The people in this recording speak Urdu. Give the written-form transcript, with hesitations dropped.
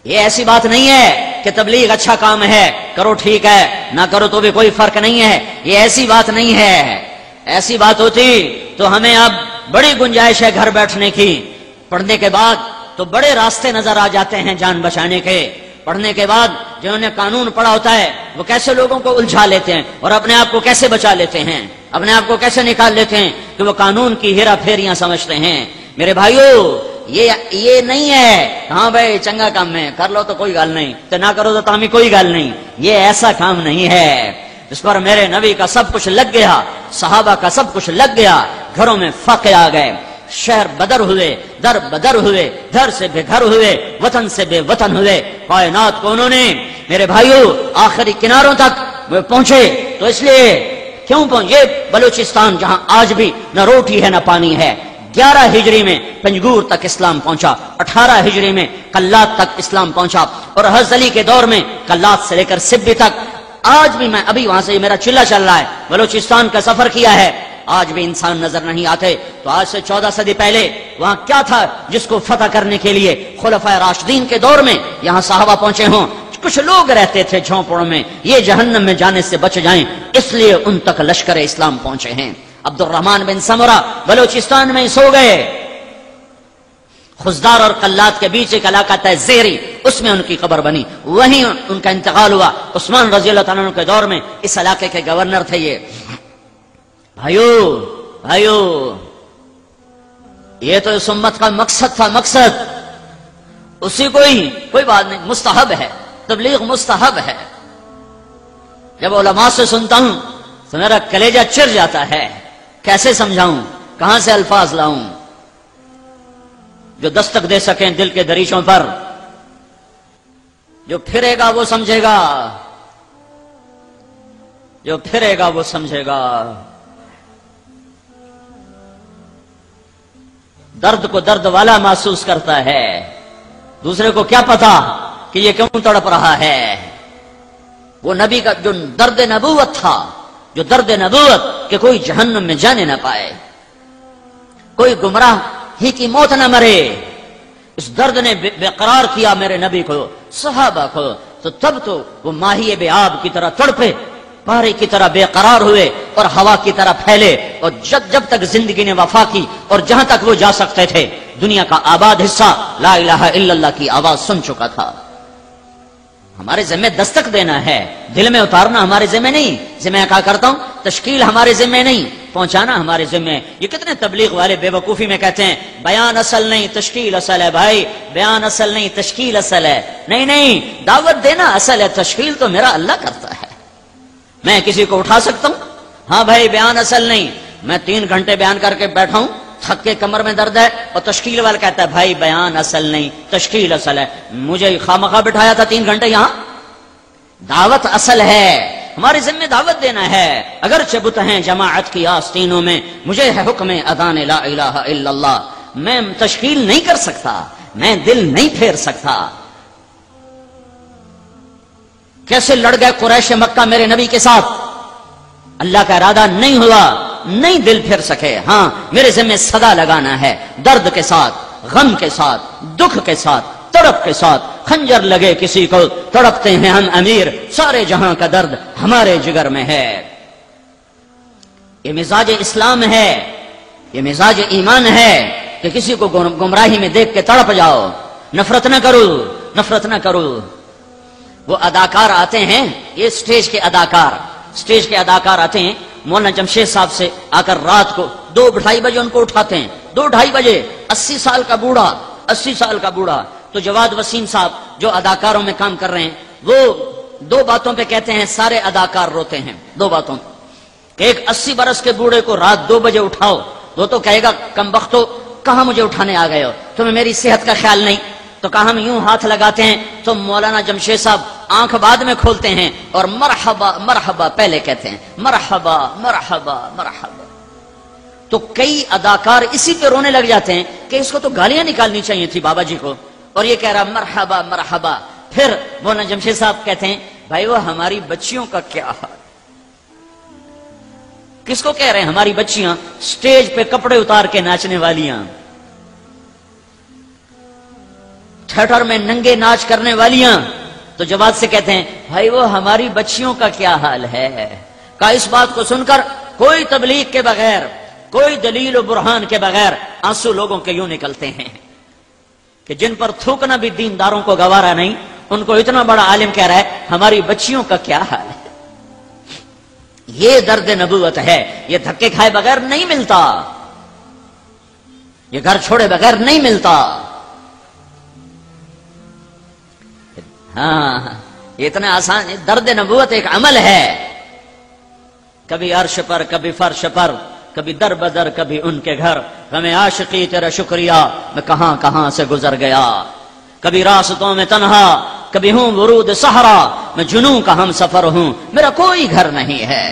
یہ ایسی بات نہیں ہے کہ تبلیغ اچھا کام ہے، کرو ٹھیک ہے، نہ کرو تو بھی کوئی فرق نہیں ہے، یہ ایسی بات نہیں ہے۔ ایسی بات ہوتی تو ہمیں اب بڑی گنجائش ہے گھر بیٹھنے کی، پڑھنے کے بعد تو بڑے راستے نظر آ جاتے ہیں جان بچانے کے۔ پڑھنے کے بعد جنہوں نے قانون پڑھا ہوتا ہے وہ کیسے لوگوں کو الجھا لیتے ہیں اور اپنے آپ کو کیسے بچا لیتے ہیں، اپنے آپ کو کیسے نکال لیتے ہیں کہ وہ قانون کی ہیرا پھیریاں سمجھتے ہیں۔ میرے بھائیو، یہ نہیں ہے ہاں بھائی چنگا کام ہے کر لو تو کوئی گل نہیں، تو نہ کرو تو تامی کوئی گل نہیں، یہ ایسا کام نہیں ہے۔ اس پر میرے نبی کا سب کچھ لگ گیا، صحابہ کا سب کچھ لگ گیا، گھروں میں فقے آ گئے، شہر بدر ہوئے، در بدر ہوئے، گھر سے بے گھر ہوئے، وطن سے بے وطن ہوئے، کائنات کو انہوں نے میرے بھائیو آخری کناروں تک وہ پہنچے۔ تو اس لیے کیوں پہنچے؟ بلوچستان جہاں آج بھی نہ روٹی ہے نہ پانی ہے، 11 ہجری میں پنجگور تک اسلام پہنچا، 18 ہجری میں قلات تک اسلام پہنچا، اور حضرت علی کے دور میں قلات سے لے کر سبی تک۔ آج بھی میں ابھی وہاں سے میرا چلہ چل رہا ہے، بلوچستان کا سفر کیا ہے، آج بھی انسان نظر نہیں آتے۔ تو آج سے 14 صدی پہلے وہاں کیا تھا جس کو فتح کرنے کے لیے خلفائے راشدین کے دور میں یہاں صحابہ پہنچے ہوں؟ کچھ لوگ رہتے تھے جھونپڑوں میں، یہ جہنم میں جانے سے بچ جائیں اس لیے ان تک لشکر اسلام پہنچے ہیں۔ عبد الرحمن بن سمرہ بلوچستان میں سو گئے، خزدار اور قلات کے بیچ ایک علاقہ تھا زیری، اس میں ان کی قبر بنی، وہیں ان کا انتقال ہوا۔ عثمان رضی اللہ تعالیٰ عنہ کے دور میں اس علاقے کے گورنر تھے یہ۔ بھائیو یہ تو اس امت کا مقصد تھا، مقصد اسی کوئی بات نہیں، مستحب ہے، تبلیغ مستحب ہے۔ جب علماء سے سنتا ہوں تو میرا کلیجہ چر جاتا ہے، کیسے سمجھاؤں، کہاں سے الفاظ لاؤں جو دستک دے سکیں دل کے دریچوں پر۔ جو پھرے گا وہ سمجھے گا، جو پھرے گا وہ سمجھے گا۔ درد کو درد والا محسوس کرتا ہے، دوسرے کو کیا پتا کہ یہ کیوں تڑپ رہا ہے۔ وہ نبی کا جو درد نبوت تھا، جو درد نبوت کہ کوئی جہنم میں جانے نہ پائے، کوئی گمراہ ہی کی موت نہ مرے، اس درد نے بے قرار کیا میرے نبی کو، صحابہ کو۔ تو تب تو وہ ماہی بے آب کی طرح تڑپے، پارے کی طرح بے قرار ہوئے اور ہوا کی طرح پھیلے، اور جب تک زندگی نے وفا کی اور جہاں تک وہ جا سکتے تھے دنیا کا آباد حصہ لا الہ الا اللہ کی آواز سن چکا تھا۔ ہمارے ذمہ دستک دینا ہے، دل میں اتارنا ہمارے ذمہ نہیں۔ ذمہ کہا کرتا ہوں تشکیل ہمارے ذمہ نہیں، پہنچانا ہمارے ذمہ۔ یہ کتنے تبلیغ والے بے وقوفی میں کہتے ہیں بیان اصل نہیں تشکیل اصل ہے۔ بھائی بیان اصل نہیں تشکیل اصل ہے، نہیں دعوت دینا اصل ہے، تشکیل تو میرا اللہ کرتا ہے۔ میں کسی کو اٹھا سکتا ہوں؟ ہاں بھائی بیان اصل نہیں، میں 3 گھنٹے بیان کر کے بیٹھا ہوں، تھک کے کمر میں درد ہے، اور تشکیل والا کہتا ہے بھائی بیان اصل نہیں تشکیل اصل ہے۔ مجھے خامخواہ بٹھایا تھا 3 گھنٹے یہاں؟ دعوت اصل ہے، ہماری ذمہ دعوت دینا ہے۔ اگرچہ بت ہیں جماعت کی آستینوں میں، مجھے ہے حکم اذان لا الہ الا اللہ۔ میں تشکیل نہیں کر سکتا، میں دل نہیں پھیر سکتا۔ کیسے لڑ گئے قریش مکہ میرے نبی کے ساتھ، اللہ کا ارادہ نہیں ہوا، نہیں دل پھر سکے۔ ہاں میرے ذمہ صدا لگانا ہے، درد کے ساتھ، غم کے ساتھ، دکھ کے ساتھ، تڑپ کے ساتھ۔ خنجر لگے کسی کو تڑپتے ہیں ہم امیر، سارے جہاں کا درد ہمارے جگر میں ہے۔ یہ مزاج اسلام ہے، یہ مزاج ایمان ہے کہ کسی کو گمراہی میں دیکھ کے تڑپ جاؤ، نفرت نہ کرو، نفرت نہ کرو۔ وہ اداکار آتے ہیں، یہ سٹیج کے اداکار آتے ہیں، مولانا جمشید صاحب سے آ کر رات کو 2-2:30 بجے ان کو اٹھاتے ہیں، 2-2:30 بجے، 80 سال کا بوڑھا۔ تو جواد وسیم صاحب جو اداکاروں میں کام کر رہے ہیں، وہ 2 باتوں پہ کہتے ہیں سارے اداکار روتے ہیں، 2 باتوں کہ ایک 80 برس کے بوڑھے کو رات 2 بجے اٹھاؤ، وہ تو کہے گا کم بختو کہاں مجھے اٹھانے آ گئے ہو، تمہیں میری صحت کا خیال نہیں۔ تو کہا ہم یوں ہاتھ لگاتے ہیں تو مولانا جمشید صاحب آنکھ بعد میں کھولتے ہیں اور مرحبا مرحبا پہلے کہتے ہیں، مرحبا مرحبا مرحبا۔ تو کئی اداکار اسی پہ رونے لگ جاتے ہیں کہ اس کو تو گالیاں نکالنی چاہیے تھی بابا جی کو، اور یہ کہہ رہا مرحبا مرحبا۔ پھر مولانا جمشید صاحب کہتے ہیں بھائی وہ ہماری بچیوں کا کیا حال؟ کس کو کہہ رہے ہیں ہماری بچیاں؟ سٹیج پہ کپڑے اتار کے ناچنے والیاں، تھیٹر میں ننگے ناچ کرنے والیاں تو جماعت سے کہتے ہیں بھائی وہ ہماری بچیوں کا کیا حال ہے. کا اس بات کو سن کر کوئی تبلیغ کے بغیر، کوئی دلیل و برہان کے بغیر آنسو لوگوں کے یوں نکلتے ہیں کہ جن پر تھوکنا بھی دینداروں کو گوارا نہیں، ان کو اتنا بڑا عالم کہہ رہا ہے ہماری بچیوں کا کیا حال ہے. یہ درد نبوت ہے. یہ دھکے کھائے بغیر نہیں ملتا، یہ گھر چھوڑے بغیر نہیں ملتا. ہاں یہ اتنا آسان. درد نبوت ایک عمل ہے. کبھی عرش پر، کبھی فرش پر، کبھی در بدر، کبھی ان کے گھر. ہمیں عاشقی تیرا شکریہ، میں کہاں کہاں سے گزر گیا. کبھی راستوں میں تنہا، کبھی ہوں ورود صحرا، میں جنوں کا ہم سفر ہوں، میرا کوئی گھر نہیں ہے.